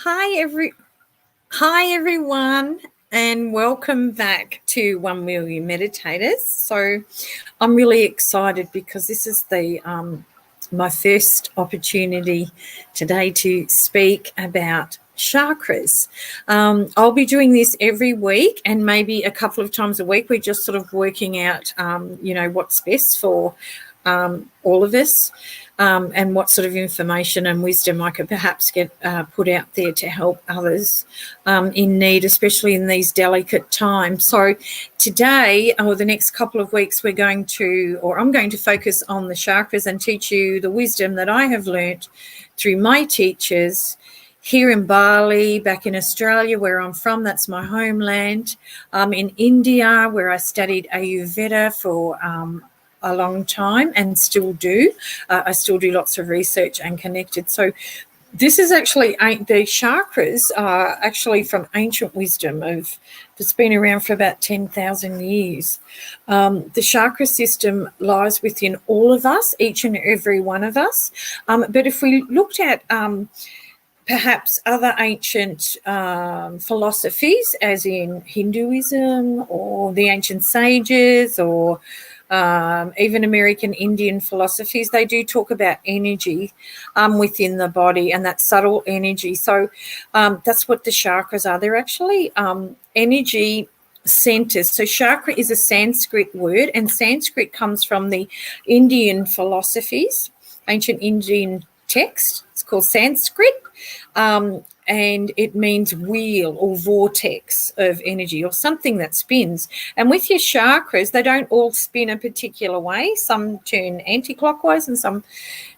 Hi, Hi everyone, and welcome back to 1 Million Meditators. So I'm really excited because this is the my first opportunity today to speak about chakras. I'll be doing this every week and maybe a couple of times a week. We're just sort of working out, what's best for all of us. And what sort of information and wisdom I could perhaps get put out there to help others in need, especially in these delicate times. So today, or the next couple of weeks, I'm going to focus on the chakras and teach you the wisdom that I have learnt through my teachers here in Bali, back in Australia, where I'm from. That's my homeland. In India, where I studied Ayurveda for a long time and still do. I still do lots of research and connected. So this is actually, the chakras are actually from ancient wisdom that's been around for about 10,000 years. The chakra system lies within all of us, each and every one of us. But if we looked at perhaps other ancient philosophies, as in Hinduism or the ancient sages or even American Indian philosophies, they do talk about energy within the body and that subtle energy. So that's what the chakras are. They're actually energy centers. So chakra is a Sanskrit word, and Sanskrit comes from the Indian philosophies, ancient Indian text. It's called Sanskrit. And it means wheel or vortex of energy or something that spins. And with your chakras, they don't all spin a particular way. Some turn anti-clockwise and some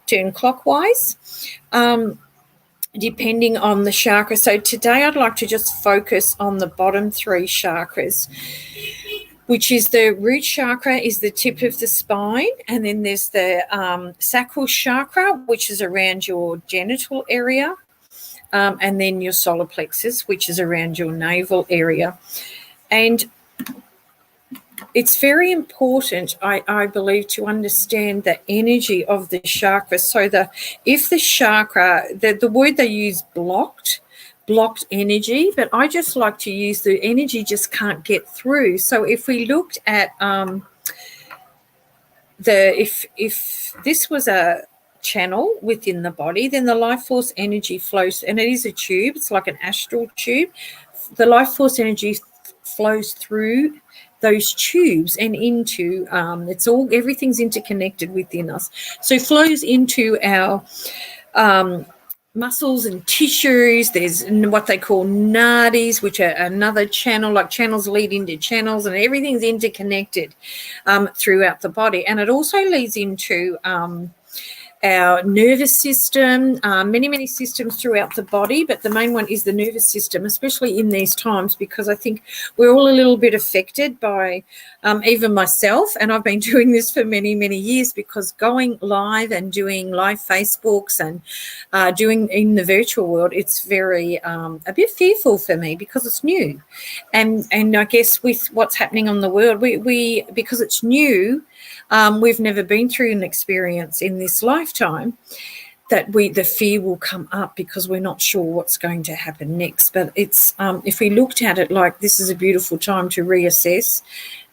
turn clockwise, depending on the chakra. So today I'd like to just focus on the bottom three chakras, which is the root chakra, is the tip of the spine. And then there's the sacral chakra, which is around your genital area. And then your solar plexus, which is around your navel area. And it's very important, I believe, to understand the energy of the chakra. So if the chakra, the word they use, blocked energy, but I just like to use the energy just can't get through. So if we looked at if this was a channel within the body, then the life force energy flows, and it is a tube. It's like an astral tube. The life force energy flows through those tubes and into everything's interconnected within us. So it flows into our muscles and tissues. There's what they call nadis, which are another channel, like channels lead into channels, and everything's interconnected throughout the body. And it also leads into our nervous system, many systems throughout the body, but the main one is the nervous system, especially in these times, because I think we're all a little bit affected by, even myself, and I've been doing this for many years, because going live and doing live Facebooks and doing in the virtual world, it's very a bit fearful for me because it's new, and I guess with what's happening on the world, we because it's new. We've never been through an experience in this lifetime that the fear will come up because we're not sure what's going to happen next. But it's if we looked at it like this is a beautiful time to reassess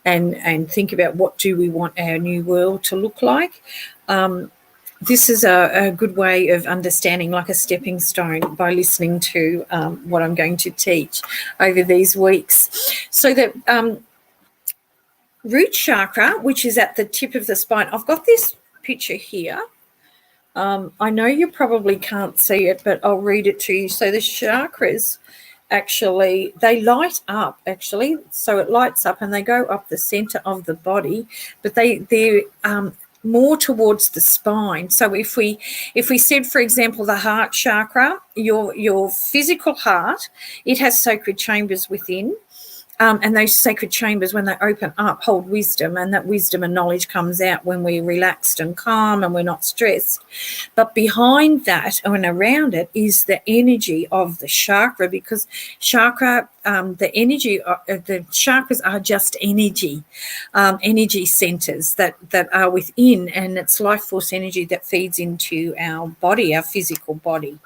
and think about what do we want our new world to look like. This is a good way of understanding, like a stepping stone, by listening to what I'm going to teach over these weeks. So that root chakra, which is at the tip of the spine. I've got this picture here. I know you probably can't see it, but I'll read it to you. So the chakras, actually, they light up, actually. So it lights up and they go up the center of the body, but they're more towards the spine. So if we said, for example, the heart chakra, your physical heart, it has sacred chambers within. And those sacred chambers, when they open up, hold wisdom, and that wisdom and knowledge comes out when we're relaxed and calm and we're not stressed. But behind that and around it is the energy of the chakra, because chakra, the energy of the chakras are just energy centers that are within, and it's life force energy that feeds into our body, our physical body.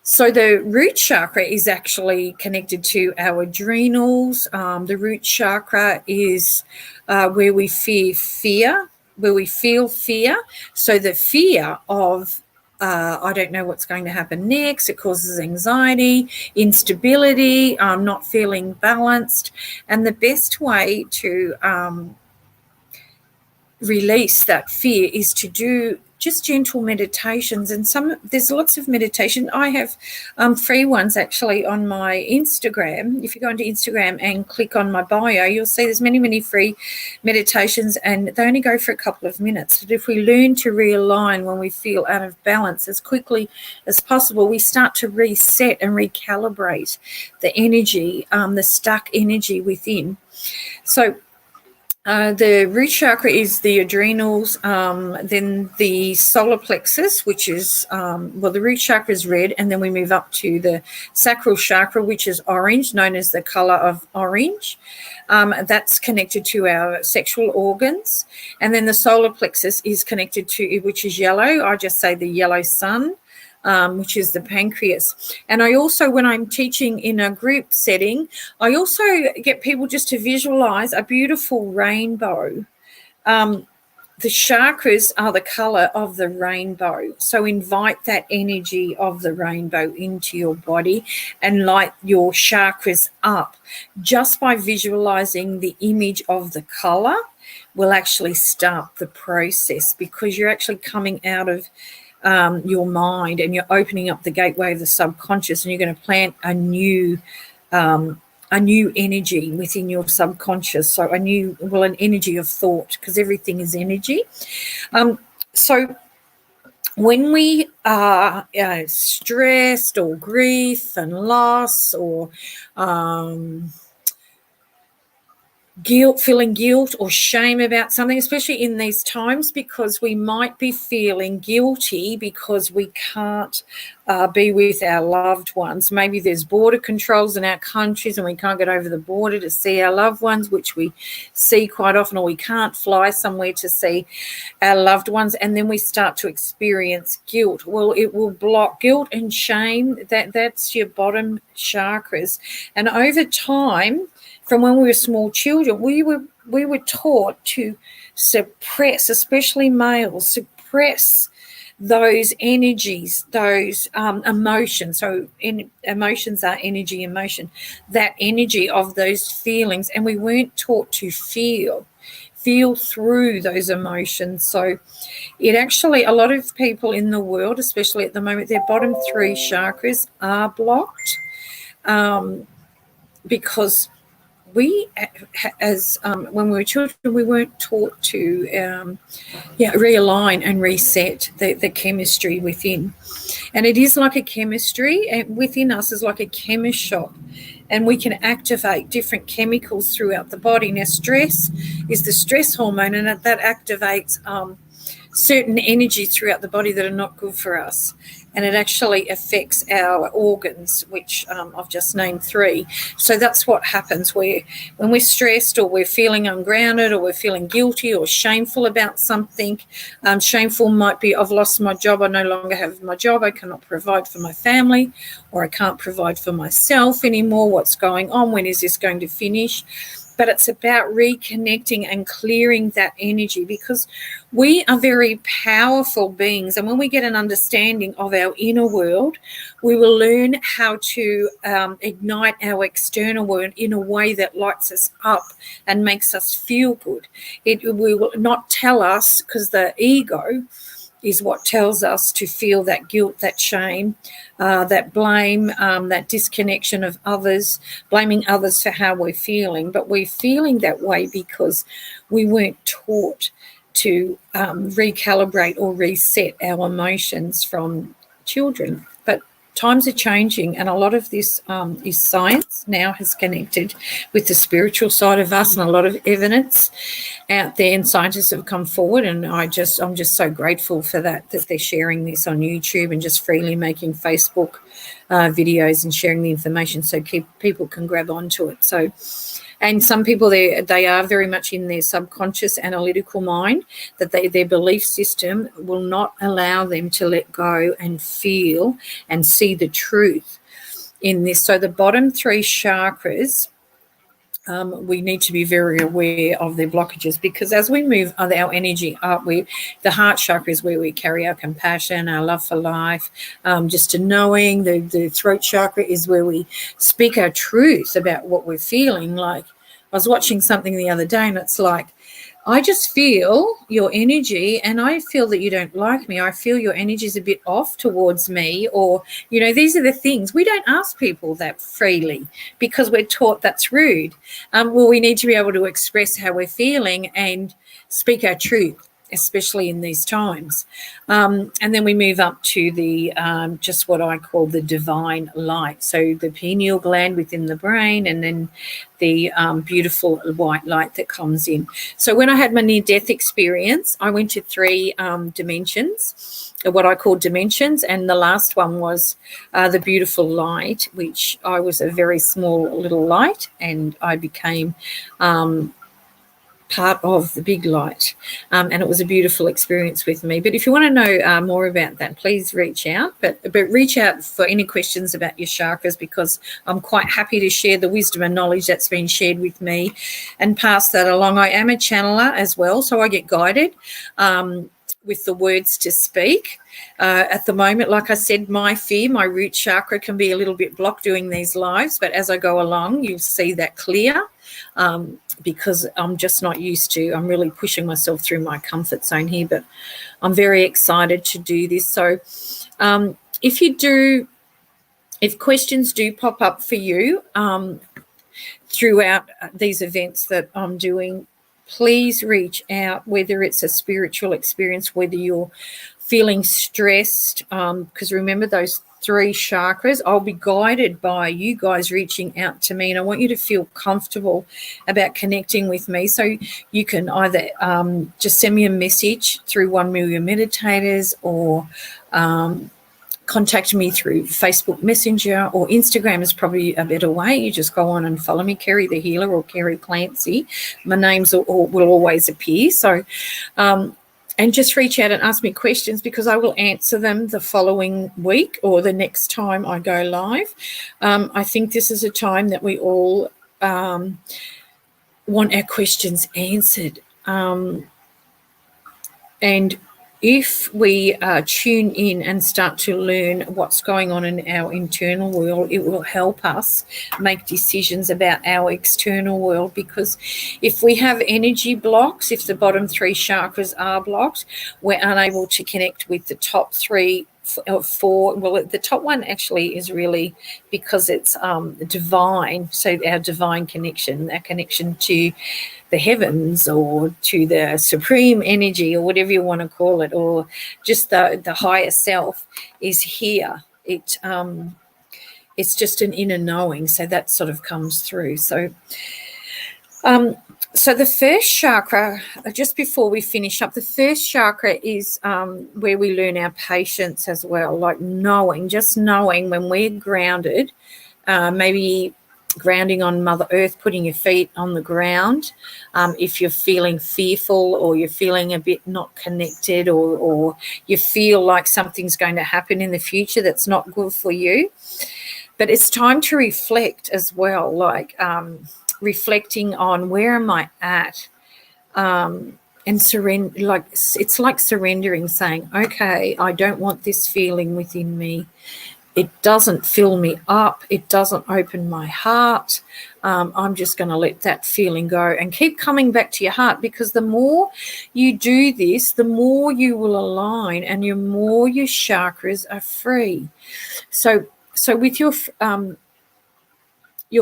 So the root chakra is actually connected to our adrenals. The root chakra is where we feel fear. So the fear of I don't know what's going to happen next. It causes anxiety, instability, not feeling balanced. And the best way to release that fear is to do just gentle meditations. And there's lots of meditation. I have free ones actually on my Instagram. If you go into Instagram and click on my bio, you'll see there's many free meditations, and they only go for a couple of minutes. But if we learn to realign when we feel out of balance as quickly as possible, we start to reset and recalibrate the energy, the stuck energy within. So the root chakra is the adrenals, then the solar plexus, which is, the root chakra is red, and then we move up to the sacral chakra, which is orange, known as the color of orange. That's connected to our sexual organs. And then the solar plexus is connected to, which is yellow. I just say the yellow sun. Which is the pancreas. And I also, when I'm teaching in a group setting, I also get people just to visualize a beautiful rainbow. The chakras are the color of the rainbow. So invite that energy of the rainbow into your body and light your chakras up. Just by visualizing the image of the color will actually start the process, because you're actually coming out of your mind and you're opening up the gateway of the subconscious, and you're going to plant a new energy within your subconscious. So an energy of thought, because everything is energy. So when we are stressed or grief and loss or feeling guilt or shame about something, especially in these times, because we might be feeling guilty because we can't be with our loved ones. Maybe there's border controls in our countries and we can't get over the border to see our loved ones, which we see quite often, or we can't fly somewhere to see our loved ones, and then we start to experience guilt. Well, it will block guilt and shame. That's your bottom chakras. And over time, from when we were small children, we were taught to suppress, especially males, suppress those energies, those emotions. So emotions are energy, emotion, that energy of those feelings. And we weren't taught to feel through those emotions. So it actually, a lot of people in the world, especially at the moment, their bottom three chakras are blocked because we, when we were children, we weren't taught to realign and reset the chemistry within. And it is like a chemistry, and within us is like a chemist shop, and we can activate different chemicals throughout the body. Now, stress is the stress hormone, and that activates certain energies throughout the body that are not good for us. And it actually affects our organs, which I've just named 3. So that's what happens when we're stressed, or we're feeling ungrounded, or we're feeling guilty or shameful about something. Shameful might be, I've lost my job, I no longer have my job, I cannot provide for my family, or I can't provide for myself anymore. What's going on? When is this going to finish? But it's about reconnecting and clearing that energy, because we are very powerful beings. And when we get an understanding of our inner world, we will learn how to ignite our external world in a way that lights us up and makes us feel good. We will not tell us, because the ego is what tells us to feel that guilt, that shame, that blame, that disconnection of others, blaming others for how we're feeling. But we're feeling that way because we weren't taught to recalibrate or reset our emotions from children. But times are changing, and a lot of this is science now has connected with the spiritual side of us, and a lot of evidence out there, and scientists have come forward, and I'm just so grateful for that they're sharing this on YouTube and just freely making Facebook videos and sharing the information so people can grab onto it. So And some people, they are very much in their subconscious analytical mind, that their belief system will not allow them to let go and feel and see the truth in this. So the bottom three chakras, we need to be very aware of their blockages, because as we move our energy up, the heart chakra is where we carry our compassion, our love for life, just a knowing. The throat chakra is where we speak our truth about what we're feeling. Like, I was watching something the other day, and it's like, I just feel your energy, and I feel that you don't like me. I feel your energy is a bit off towards me, or, these are the things. We don't ask people that freely because we're taught that's rude. Well, we need to be able to express how we're feeling and speak our truth, especially in these times. And then we move up to the just what I call the divine light. So the pineal gland within the brain, and then the beautiful white light that comes in. So when I had my near-death experience, I went to 3 dimensions, what I call dimensions, and the last one was the beautiful light, which I was a very small little light, and I became part of the big light, and it was a beautiful experience with me. But if you want to know more about that, please reach out, but reach out for any questions about your chakras, because I'm quite happy to share the wisdom and knowledge that's been shared with me and pass that along. I am a channeler as well, so I get guided with the words to speak. At the moment, like I said, my root chakra can be a little bit blocked doing these lives, but as I go along, you'll see that clear, because I'm just not used to. I'm really pushing myself through my comfort zone here, but I'm very excited to do this. So if questions do pop up for you throughout these events that I'm doing, please reach out, whether it's a spiritual experience, whether you're feeling stressed, because remember those 3 chakras, I'll be guided by you guys reaching out to me, and I want you to feel comfortable about connecting with me. So you can either just send me a message through 1 Million Meditators, or contact me through Facebook Messenger, or Instagram is probably a better way. You just go on and follow me, Kerry the Healer or Kerry Clancy. My names will always appear. So and just reach out and ask me questions, because I will answer them the following week or the next time I go live. I think this is a time that we all want our questions answered. And if we tune in and start to learn what's going on in our internal world, it will help us make decisions about our external world. Because if we have energy blocks, if the bottom 3 chakras are blocked, we're unable to connect with the top 3 or 4. Well, the top one actually is really because it's divine. So our divine connection, our connection to the heavens, or to the supreme energy, or whatever you want to call it, or just the higher self is here. It's just an inner knowing, so that sort of comes through. So so the first chakra, just before we finish up, the first chakra is where we learn our patience as well, like just knowing when we're grounded, maybe grounding on Mother Earth, putting your feet on the ground. If you're feeling fearful, or you're feeling a bit not connected, or you feel like something's going to happen in the future that's not good for you. But it's time to reflect as well, like reflecting on where am I at, and surrender. Like it's like surrendering, saying, okay, I don't want this feeling within me. It doesn't fill me up. It doesn't open my heart. I'm just going to let that feeling go, and keep coming back to your heart, because the more you do this, the more you will align, and the more your chakras are free. So with your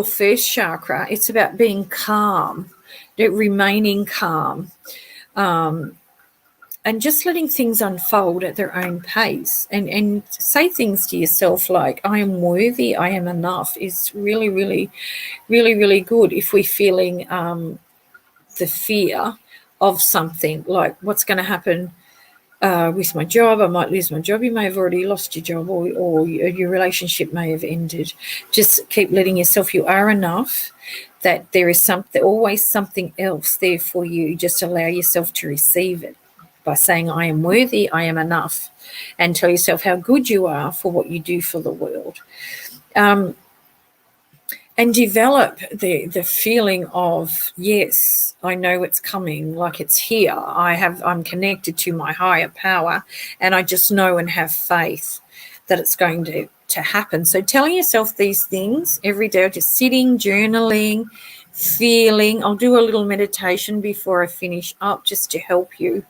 first chakra, it's about being calm, remaining calm, and just letting things unfold at their own pace, and say things to yourself like, I am worthy, I am enough, is really, really, really, really good. If we're feeling the fear of something, like what's going to happen with my job, I might lose my job. You may have already lost your job, or your relationship may have ended. Just keep letting yourself, you are enough. that there is always something else there for you. Just allow yourself to receive it by saying, I am worthy, I am enough, and tell yourself how good you are for what you do for the world. And develop the feeling of, yes, I know it's coming, like it's here. I'm connected to my higher power, and I just know and have faith that it's going to happen. So telling yourself these things every day, just sitting, journaling, feeling. I'll do a little meditation before I finish up just to help you.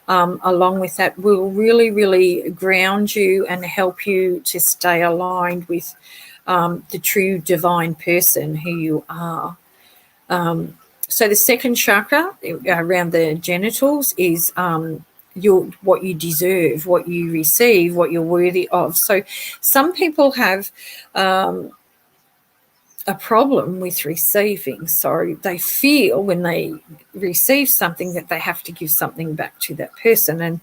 Along with that, will really, really ground you and help you to stay aligned with the true divine person who you are. So the second chakra around the genitals is what you deserve, what you receive, what you're worthy of. So some people have a problem with receiving. So they feel when they receive something that they have to give something back to that person. And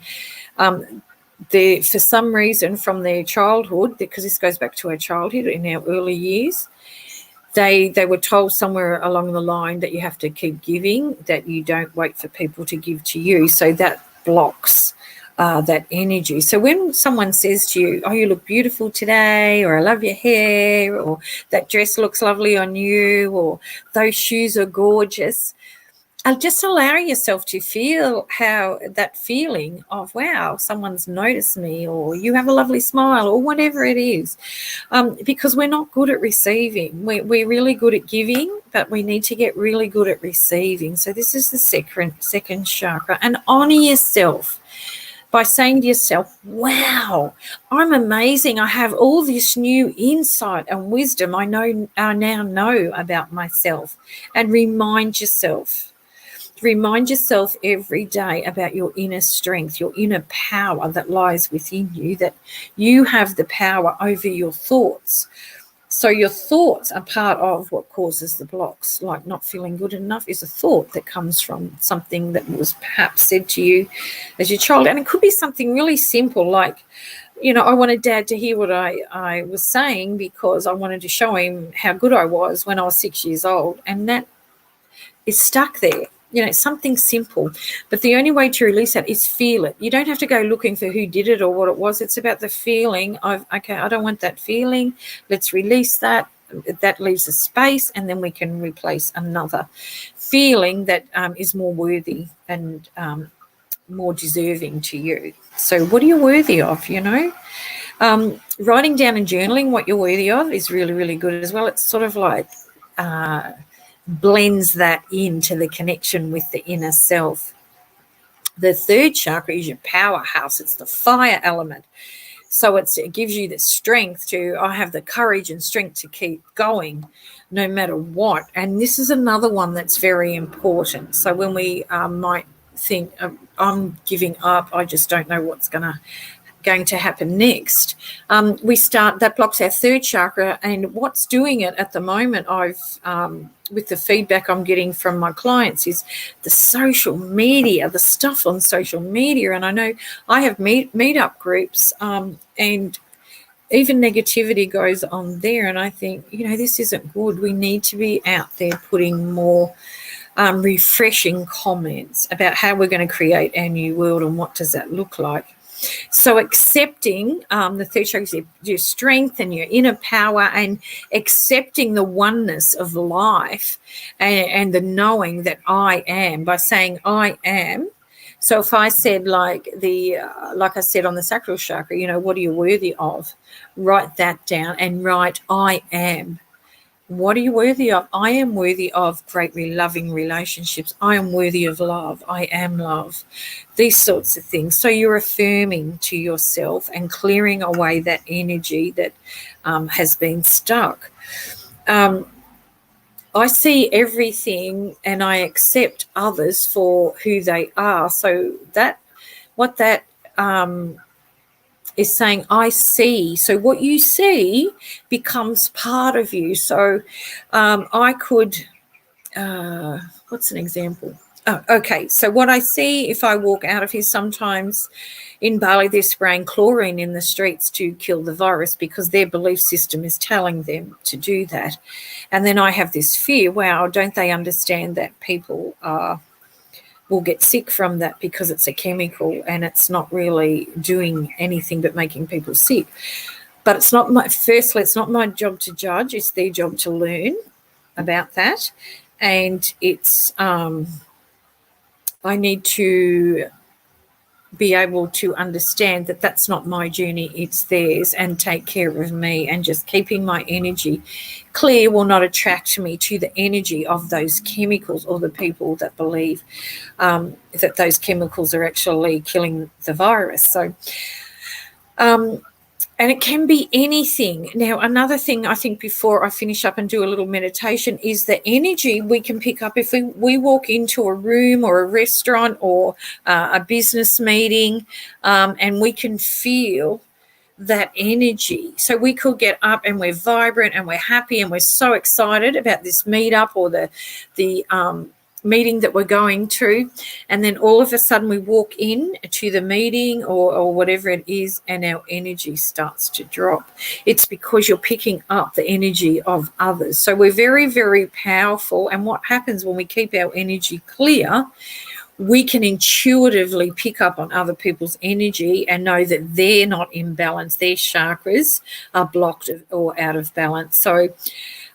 for some reason from their childhood, because this goes back to our childhood in our early years, they were told somewhere along the line that you have to keep giving, that you don't wait for people to give to you. So that blocks that energy. So when someone says to you, oh, you look beautiful today, or I love your hair, or that dress looks lovely on you, or those shoes are gorgeous, just allow yourself to feel how that feeling of, wow, someone's noticed me, or you have a lovely smile, or whatever it is, because we're not good at receiving. We're really good at giving, but we need to get really good at receiving. So this is the second chakra. And honor yourself by saying to yourself, wow, I'm amazing. I have all this new insight and wisdom I now know about myself. And remind yourself every day about your inner strength, your inner power that lies within you, that you have the power over your thoughts. So your thoughts are part of what causes the blocks. Like not feeling good enough is a thought that comes from something that was perhaps said to you as your child. And it could be something really simple like, I wanted Dad to hear what I was saying because I wanted to show him how good I was when I was 6 years old. And that is stuck there. Something simple. But the only way to release that is feel it. You don't have to go looking for who did it or what it was. It's about the feeling of, okay, I don't want that feeling. Let's release that. That leaves a space, and then we can replace another feeling that is more worthy and more deserving to you. So what are you worthy of, Writing down and journaling what you're worthy of is really, really good as well. It's sort of like blends that into the connection with the inner self. The third chakra is your powerhouse. It's the fire element. So it gives you the strength I have the courage and strength to keep going no matter what. And this is another one that's very important. So when we might think, I'm giving up, I just don't know what's going to happen next, that blocks our third chakra. And what's doing it at the moment, with the feedback I'm getting from my clients, is the social media, the stuff on social media. And I know I have meetup groups, and even negativity goes on there. And I think, this isn't good. We need to be out there putting more refreshing comments about how we're going to create our new world and what does that look like. So accepting the third chakra is your strength and your inner power, and accepting the oneness of life and the knowing that I am, by saying I am. So if I said like I said on the sacral chakra, what are you worthy of? Write that down and write I am. What are you worthy of? I am worthy of great loving relationships. I am worthy of love. I am love. These sorts of things. So you're affirming to yourself and clearing away that energy that has been stuck. I see everything and I accept others for who they are. So what that is saying, I see. So what you see becomes part of you. So I could, what's an example? Oh, okay. So what I see if I walk out of here, sometimes in Bali they're spraying chlorine in the streets to kill the virus because their belief system is telling them to do that. And then I have this fear, wow, don't they understand that people will get sick from that because it's a chemical and it's not really doing anything but making people sick. But it's not my job to judge. It's their job to learn about that. And it's I need to be able to understand that that's not my journey, it's theirs, and take care of me, and just keeping my energy clear will not attract me to the energy of those chemicals or the people that believe that those chemicals are actually killing the virus. So and it can be anything. Now, another thing I think before I finish up and do a little meditation is the energy we can pick up if we walk into a room or a restaurant or a business meeting, and we can feel that energy. So we could get up and we're vibrant and we're happy and we're so excited about this meetup or the meeting that we're going to, and then all of a sudden we walk in to the meeting or whatever it is, and our energy starts to drop. It's because you're picking up the energy of others. So we're very, very powerful, and what happens when we keep our energy clear, we can intuitively pick up on other people's energy and know that they're not in balance, their chakras are blocked or out of balance. So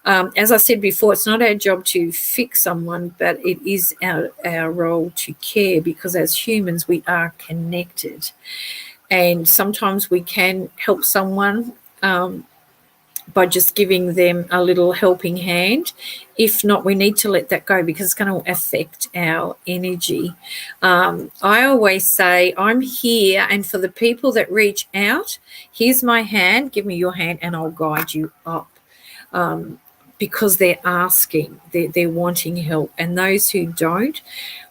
as I said before, it's not our job to fix someone, but it is our role to care, because as humans we are connected, and sometimes we can help someone by just giving them a little helping hand. If not, we need to let that go because it's going to affect our energy. I always say I'm here, and for the people that reach out, here's my hand, give me your hand and I'll guide you up. Because they're asking, they're wanting help. And those who don't,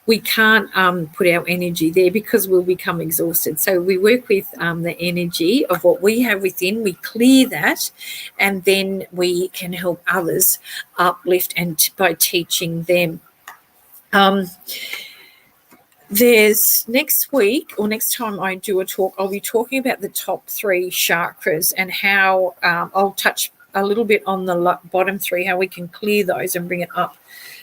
we can't put our energy there because we'll become exhausted. So we work with the energy of what we have within, we clear that, and then we can help others uplift and by teaching them. There's next week or next time I do a talk, I'll be talking about the top 3 chakras and how I'll touch a little bit on the bottom 3, how we can clear those and bring it up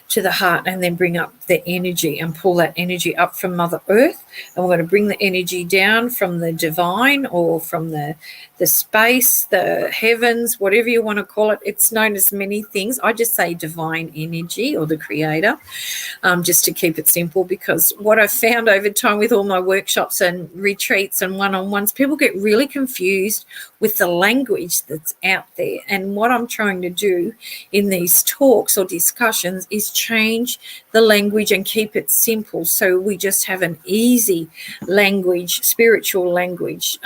to the heart, and then bring up the energy and pull that energy up from Mother Earth. And we're going to bring the energy down from the divine or from the space, the heavens, whatever you want to call it. It's known as many things. I just say divine energy or the creator, just to keep it simple, because what I've found over time with all my workshops and retreats and one-on-ones, people get really confused with the language that's out there. And what I'm trying to do in these talks or discussions is change the language and keep it simple, so we just have an easy language, spiritual language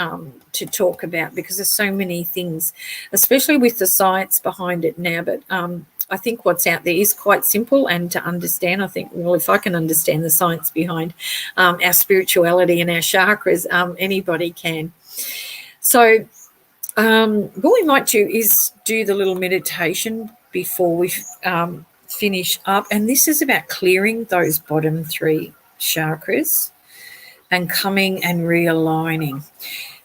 to talk about, because there's so many things, especially with the science behind it now. But I think what's out there is quite simple and to understand. I think, well, if I can understand the science behind our spirituality and our chakras, anybody can. So what we might do is do the little meditation before we finish up. And this is about clearing those bottom 3 chakras and coming and realigning.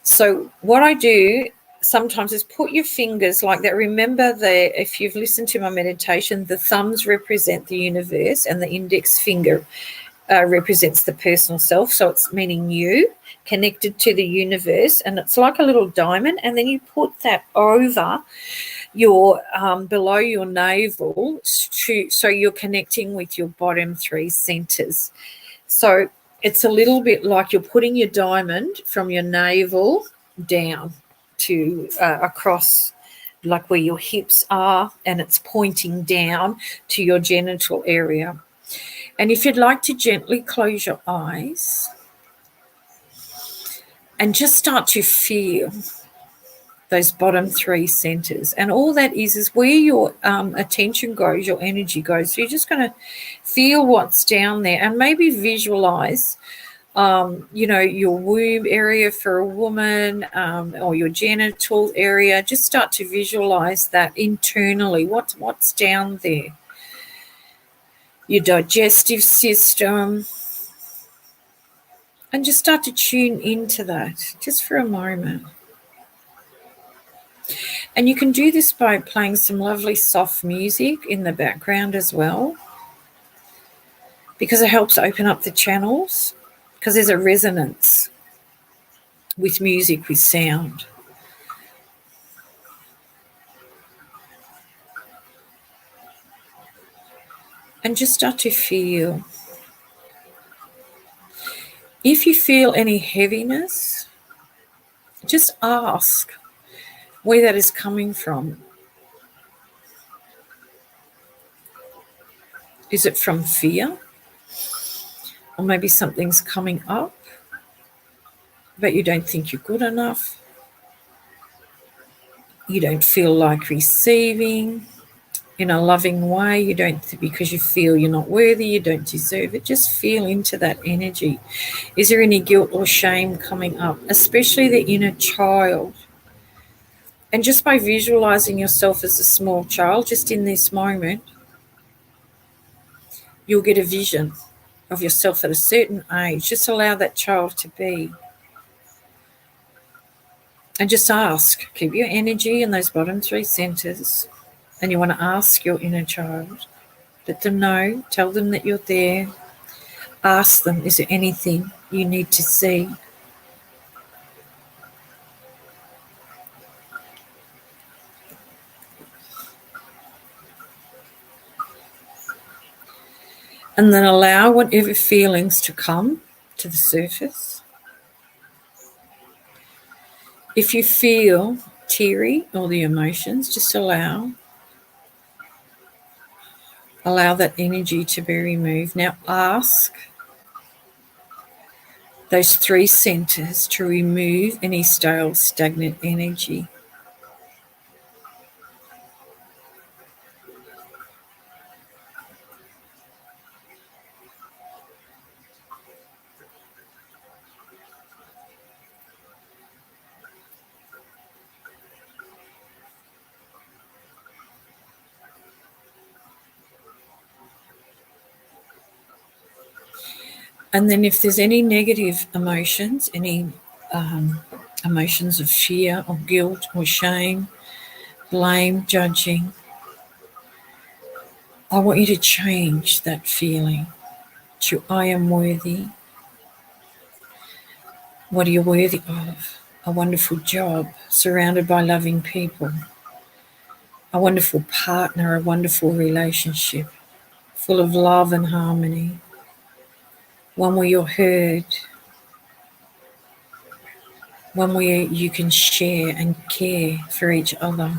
So what I do sometimes is put your fingers like that. Remember, if you've listened to my meditation, the thumbs represent the universe and the index finger represents the personal self. So it's meaning you connected to the universe, and it's like a little diamond, and then you put that over your below your navel so you're connecting with your bottom 3 centers. So it's a little bit like you're putting your diamond from your navel down to across, like where your hips are, and it's pointing down to your genital area. And if you'd like to gently close your eyes and just start to feel those bottom 3 centers, and all that is where your attention goes, your energy goes. So you're just going to feel what's down there, and maybe visualize your womb area for a woman, or your genital area. Just start to visualize that internally, what's down there. your digestive system, and just start to tune into that just for a moment. And you can do this by playing some lovely soft music in the background as well, because it helps open up the channels, because there's a resonance with music, with sound. And just start to feel. If you feel any heaviness, just ask where that is coming from. Is it from fear? Or maybe something's coming up, but you don't think you're good enough. You don't feel like receiving in a loving way. You don't, because you feel you're not worthy, you don't deserve it. Just feel into that energy. Is there any guilt or shame coming up, especially the inner child? And just by visualizing yourself as a small child, just in this moment, you'll get a vision of yourself at a certain age. Just allow that child to be. And just ask. Keep your energy in those bottom 3 centers. And you want to ask your inner child. Let them know. Tell them that you're there. Ask them, is there anything you need to see? And then allow whatever feelings to come to the surface. If you feel teary or the emotions, just allow that energy to be removed. Now ask those 3 centers to remove any stale, stagnant energy. And then if there's any negative emotions, any emotions of fear or guilt or shame, blame, judging, I want you to change that feeling to I am worthy. What are you worthy of? A wonderful job, surrounded by loving people, a wonderful partner, a wonderful relationship, full of love and harmony, one where you're heard, one where you can share and care for each other.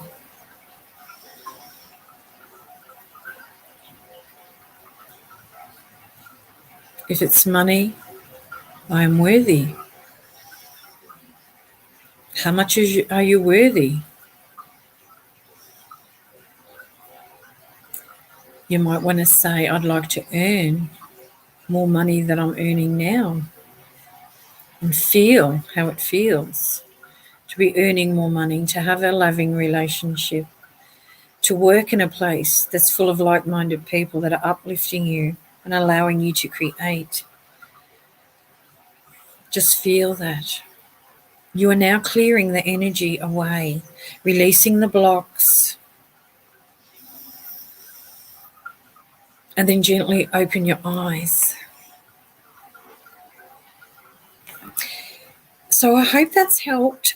If it's money, I am worthy. How much are you worthy? You might want to say, I'd like to earn more money than I'm earning now, and feel how it feels to be earning more money, to have a loving relationship, to work in a place that's full of like-minded people that are uplifting you and allowing you to create. Just feel that. You are now clearing the energy away, releasing the blocks, and then gently open your eyes. So I hope that's helped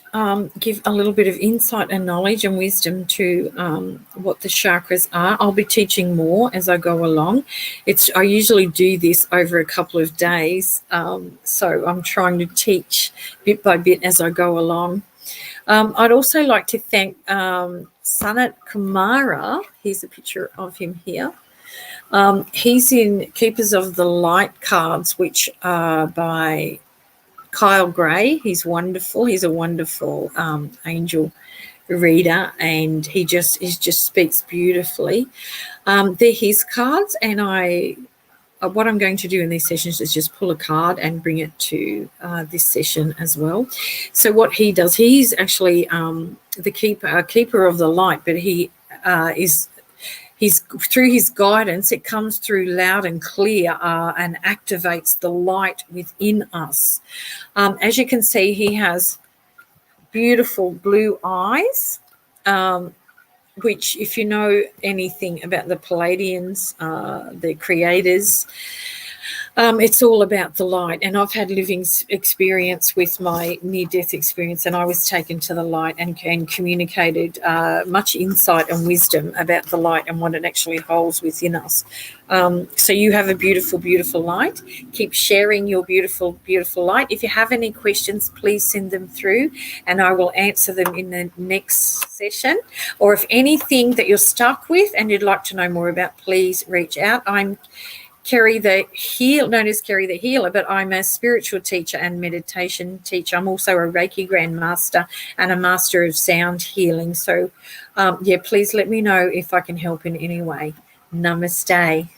give a little bit of insight and knowledge and wisdom to what the chakras are. I'll be teaching more as I go along. I usually do this over a couple of days, so I'm trying to teach bit by bit as I go along. I'd also like to thank Sanat Kumara. Here's a picture of him here. He's in Keepers of the Light cards, which are by Kyle Gray. He's wonderful. He's a wonderful angel reader, and he just speaks beautifully. They're his cards, and what I'm going to do in these sessions is just pull a card and bring it to this session as well. So what he does, he's actually the keeper of the light, but he is through his guidance, it comes through loud and clear and activates the light within us. As you can see, he has beautiful blue eyes, which, if you know anything about the Palladians, the creators, it's all about the light. And I've had living experience with my near-death experience, and I was taken to the light and communicated much insight and wisdom about the light and what it actually holds within us. So you have a beautiful, beautiful light. Keep sharing your beautiful, beautiful light. If you have any questions, please send them through and I will answer them in the next session. Or if anything that you're stuck with and you'd like to know more about, please reach out. I'm Kerry the Healer, known as Kerry the Healer, but I'm a spiritual teacher and meditation teacher. I'm also a Reiki Grandmaster and a Master of Sound Healing. So, yeah, please let me know if I can help in any way. Namaste.